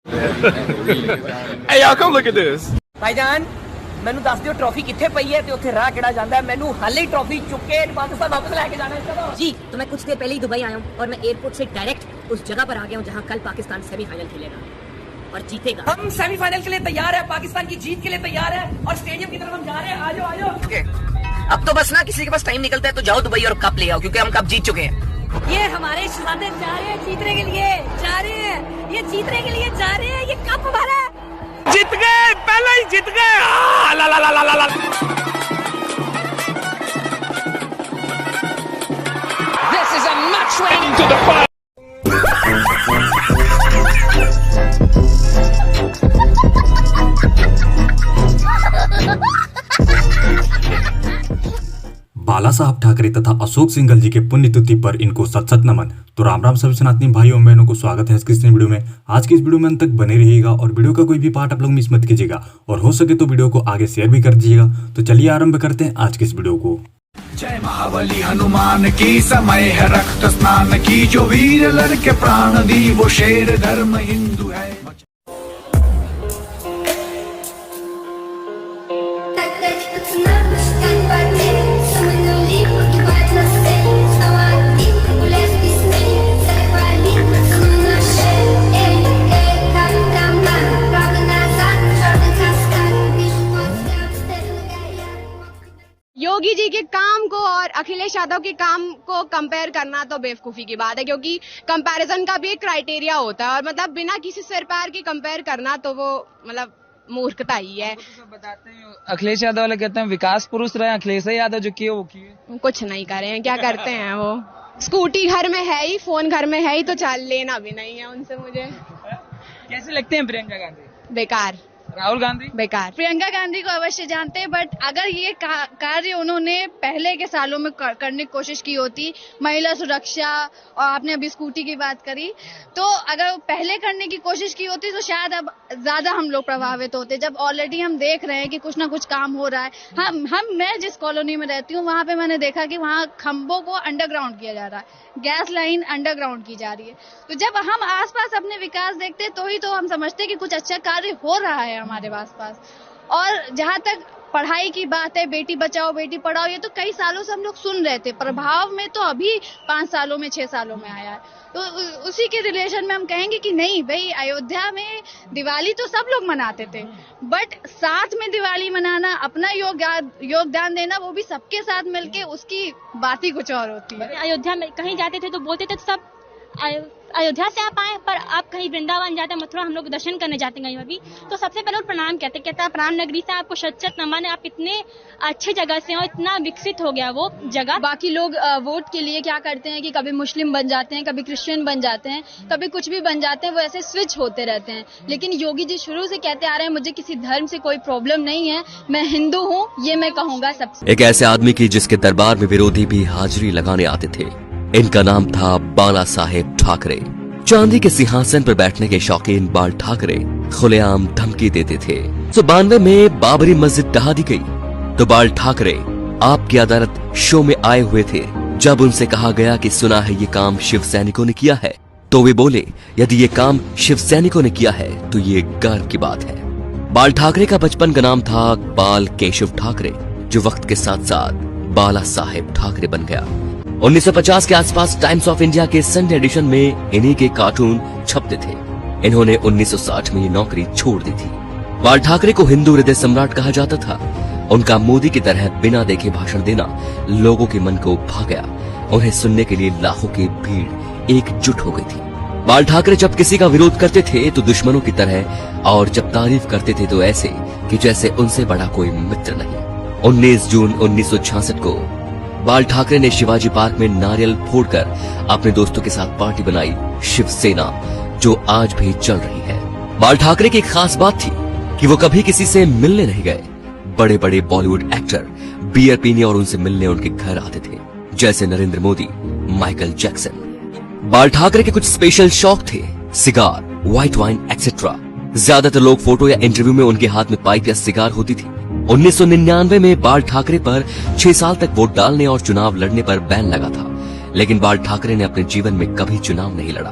Hey y'all, come look at this. भाईजान मैनू दस दियो ट्रॉफी किथे पई है ते उत्थे राह केड़ा जांदा है। मैनू हाले ही ट्रॉफी चुक के पाकिस्तान वापस लेके जाना है। चलो जी, तो मैं कुछ देर पहले ही दुबई आया हूँ और मैं एयरपोर्ट से डायरेक्ट उस जगह पर आ गया हूँ जहाँ कल पाकिस्तान सेमीफाइनल खेलेगा और जीतेगा। हम सेमीफाइनल के लिए तैयार है, पाकिस्तान की जीत के लिए तैयार है और स्टेडियम की तरफ हम जा रहे हैं। आजो आजो। अब तो बस ना किसी के पास टाइम निकलता है तो जाओ दुबई और कप ले आओ, क्योंकि हम कप जीत चुके हैं। ये हमारे शहजादे जा रहे हैं जीतने के लिए, जा रहे हैं, ये जीतने के लिए जा रहे हैं, ये कप हमारा है। जीत गए, पहले ही जीत गए। ला ला ला ला ला ला। This is a match winning To the fire. बाला साहब ठाकरे तथा अशोक सिंघल जी के पुण्यतिथि पर इनको सत सत नमन। तो राम राम सभी सनातनी भाइयों और बहनों को स्वागत है इस नई वीडियो में। आज की इस वीडियो में अंत तक बने रहिएगा और वीडियो का कोई भी पार्ट आप लोग मिस मत कीजिएगा और हो सके तो वीडियो को आगे शेयर भी कर दीजिएगा। तो चलिए आरंभ करते हैं आज की इस वीडियो को। जय महाबली हनुमान की, समय है रक्त स्नान की, जो वीर लड़के प्राण दी वो शेर धर्म हिंदू है। योगी जी के काम को और अखिलेश यादव के काम को कंपेयर करना तो बेवकूफी की बात है, क्योंकि कंपैरिजन का भी एक क्राइटेरिया होता है और मतलब बिना किसी सिर पैर के कंपेयर करना तो वो मतलब मूर्खता ही है। तो बताते हैं अखिलेश यादव वाले कहते हैं विकास पुरुष रहे अखिलेश यादव, जो किए वो किए। कुछ नहीं करे हैं, क्या करते हैं वो। स्कूटी घर में है ही, फोन घर में है ही, तो चल लेना भी नहीं है उनसे मुझे। कैसे लगते हैं प्रियंका गांधी? बेकार। राहुल गांधी बेकार। प्रियंका गांधी को अवश्य जानते हैं, बट अगर ये कार्य उन्होंने पहले के सालों में करने की कोशिश की होती, महिला सुरक्षा और आपने अभी स्कूटी की बात करी, तो अगर पहले करने की कोशिश की होती तो शायद अब ज्यादा हम लोग प्रभावित होते। जब ऑलरेडी हम देख रहे हैं कि कुछ ना कुछ काम हो रहा है। मैं जिस कॉलोनी में रहती हूँ वहां पे मैंने देखा कि वहाँ खंभों को अंडरग्राउंड किया जा रहा है, गैस लाइन अंडरग्राउंड की जा रही है। तो जब हम आसपास अपने विकास देखते तो ही तो हम समझते कि कुछ अच्छा कार्य हो रहा है हमारे आसपास। और जहां तक पढ़ाई की बात है, बेटी बचाओ बेटी पढ़ाओ, ये तो कई सालों से हम लोग सुन रहे थे, प्रभाव में तो अभी 5 सालों में 6 सालों में आया है। तो उसी के रिलेशन में हम कहेंगे कि नहीं भाई, अयोध्या में दिवाली तो सब लोग मनाते थे, बट साथ में दिवाली मनाना, अपना योगदान देना, वो भी सबके साथ मिलके, उसकी बात ही कुछ और होती है। अयोध्या में कहीं जाते थे तो बोलते थे सब अयोध्या से आप आए, पर आप कहीं वृंदावन जाते हैं, मथुरा हम लोग दर्शन करने जाते हैं कहीं और भी, तो सबसे पहले प्रणाम कहता है प्रणाम नगरी से आपको शत नमन है, आप इतने अच्छे जगह से और इतना विकसित हो गया वो जगह। बाकी लोग वोट के लिए क्या करते हैं कि कभी मुस्लिम बन जाते हैं, कभी क्रिश्चियन बन जाते हैं, कभी कुछ भी बन जाते हैं, वो ऐसे स्विच होते रहते हैं। लेकिन योगी जी शुरू से कहते आ रहे हैं मुझे किसी धर्म से कोई प्रॉब्लम नहीं है, मैं हिंदू हूँ, ये मैं कहूँगा सबसे। एक ऐसे आदमी की जिसके दरबार में विरोधी भी हाजिरी लगाने आते थे। इनका नाम था बाला साहेब ठाकरे। चांदी के सिंहासन पर बैठने के शौकीन बाल ठाकरे खुलेआम धमकी देते थे। 1992 में बाबरी मस्जिद ढहा दी गई तो बाल ठाकरे आपकी अदालत शो में आए हुए थे। जब उनसे कहा गया कि सुना है ये काम शिव सैनिकों ने किया है, तो वे बोले यदि ये काम शिव सैनिकों ने किया है तो ये गर्व की बात है। बाल ठाकरे का बचपन का नाम था बाल केशव ठाकरे, जो वक्त के साथ साथ बाला साहेब ठाकरे बन गया। 1950 के आसपास टाइम्स ऑफ इंडिया के संडे एडिशन में इन्हीं के कार्टून छपते थे। इन्होंने 1960 में ये नौकरी छोड़ दी थी। बाल ठाकरे को हिंदू हृदय सम्राट कहा जाता था। उनका मोदी की तरह बिना देखे भाषण देना लोगों के मन को भा गया। उन्हें सुनने के लिए लाखों की भीड़ एकजुट हो गई थी। बाल ठाकरे जब किसी का विरोध करते थे तो दुश्मनों की तरह, और जब तारीफ करते थे तो ऐसे कि जैसे उनसे बड़ा कोई मित्र नहीं। 19 जून 1966 को बाल ठाकरे ने शिवाजी पार्क में नारियल फोड़कर अपने दोस्तों के साथ पार्टी बनाई, शिवसेना, जो आज भी चल रही है। बाल ठाकरे की एक खास बात थी कि वो कभी किसी से मिलने नहीं गए। बड़े बड़े बॉलीवुड एक्टर बियर पीने और उनसे मिलने उनके घर आते थे, जैसे नरेंद्र मोदी, माइकल जैक्सन। बाल ठाकरे के कुछ स्पेशल शौक थे, सिगार, व्हाइट वाइन एक्सेट्रा। ज्यादातर लोग फोटो या इंटरव्यू में उनके हाथ में पाइप या सिगार होती थी। 1999 में बाल ठाकरे पर 6 साल तक वोट डालने और चुनाव लड़ने पर बैन लगा था, लेकिन बाल ठाकरे ने अपने जीवन में कभी चुनाव नहीं लड़ा।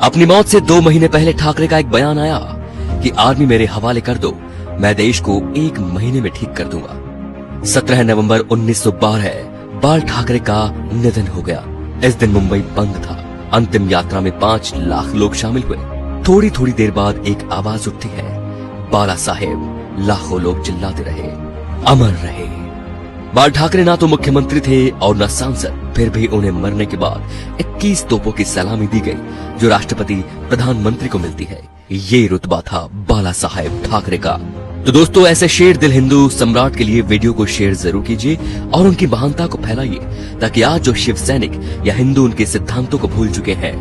अपनी मौत से 2 महीने पहले ठाकरे का एक बयान आया कि आर्मी मेरे हवाले कर दो, मैं देश को 1 महीने में ठीक कर दूंगा। 17 नवंबर 1912 बाल ठाकरे का निधन हो गया। इस दिन मुंबई बंद था। अंतिम यात्रा में 5 लाख लोग शामिल हुए। थोड़ी थोड़ी देर बाद एक आवाज उठती है, बाला साहेब। लाखों लोग चिल्लाते रहे, अमर रहे। बाल ठाकरे ना तो मुख्यमंत्री थे और न सांसद, फिर भी उन्हें मरने के बाद 21 तोपों की सलामी दी गई जो राष्ट्रपति प्रधानमंत्री को मिलती है। ये रुतबा था बाला साहेब ठाकरे का। तो दोस्तों, ऐसे शेर दिल हिंदू सम्राट के लिए वीडियो को शेयर जरूर कीजिए और उनकी महानता को फैलाइए, ताकि आज जो शिव सैनिक या हिंदू उनके सिद्धांतों को भूल चुके हैं,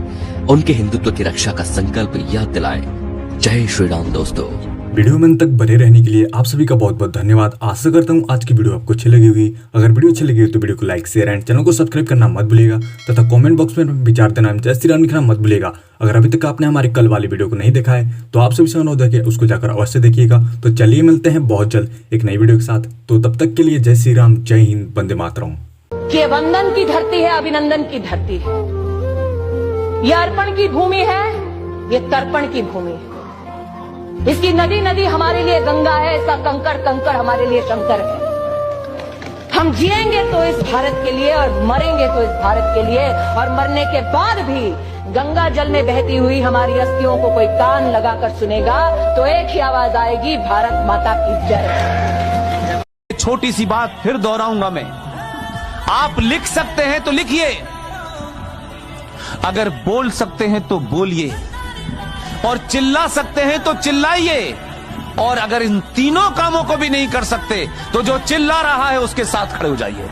उनके हिंदुत्व की रक्षा का संकल्प याद दिलाएं। जय श्री राम। दोस्तों, वीडियो में अंत तक बने रहने के लिए आप सभी का बहुत बहुत धन्यवाद। आशा करता हूँ आज की वीडियो आपको अच्छी लगी होगी। अगर वीडियो अच्छी लगी हो तो वीडियो को लाइक, शेयर एंड चैनल को सब्सक्राइब करना मत भूलिएगा तथा कमेंट बॉक्स में विचार देना जय श्री राम लिखना मत भूलिएगा। अगर अभी तक आपने हमारी कल वाली वीडियो को नहीं देखा है तो आप सभी से अनुरोध है कि उसको जाकर अवश्य देखिएगा। तो चलिए मिलते हैं बहुत जल्द एक नई वीडियो के साथ। तो तब तक के लिए जय श्री राम, जय हिंद, वंदे मातरम। ये वंदन की धरती है, अभिनंदन की धरती है, ये अर्पण की भूमि है, ये तर्पण की भूमि है। इसकी नदी नदी हमारे लिए गंगा है, इसका कंकड़ कंकड़ हमारे लिए शंकर है। हम जिएंगे तो इस भारत के लिए और मरेंगे तो इस भारत के लिए, और मरने के बाद भी गंगा जल में बहती हुई हमारी अस्थियों को कोई कान लगाकर सुनेगा तो एक ही आवाज आएगी, भारत माता की जय। छोटी सी बात फिर दोहराऊंगा मैं, आप लिख सकते हैं तो लिखिए, अगर बोल सकते हैं तो बोलिए, और चिल्ला सकते हैं तो चिल्लाइए, और अगर इन तीनों कामों को भी नहीं कर सकते तो जो चिल्ला रहा है उसके साथ खड़े हो जाइए।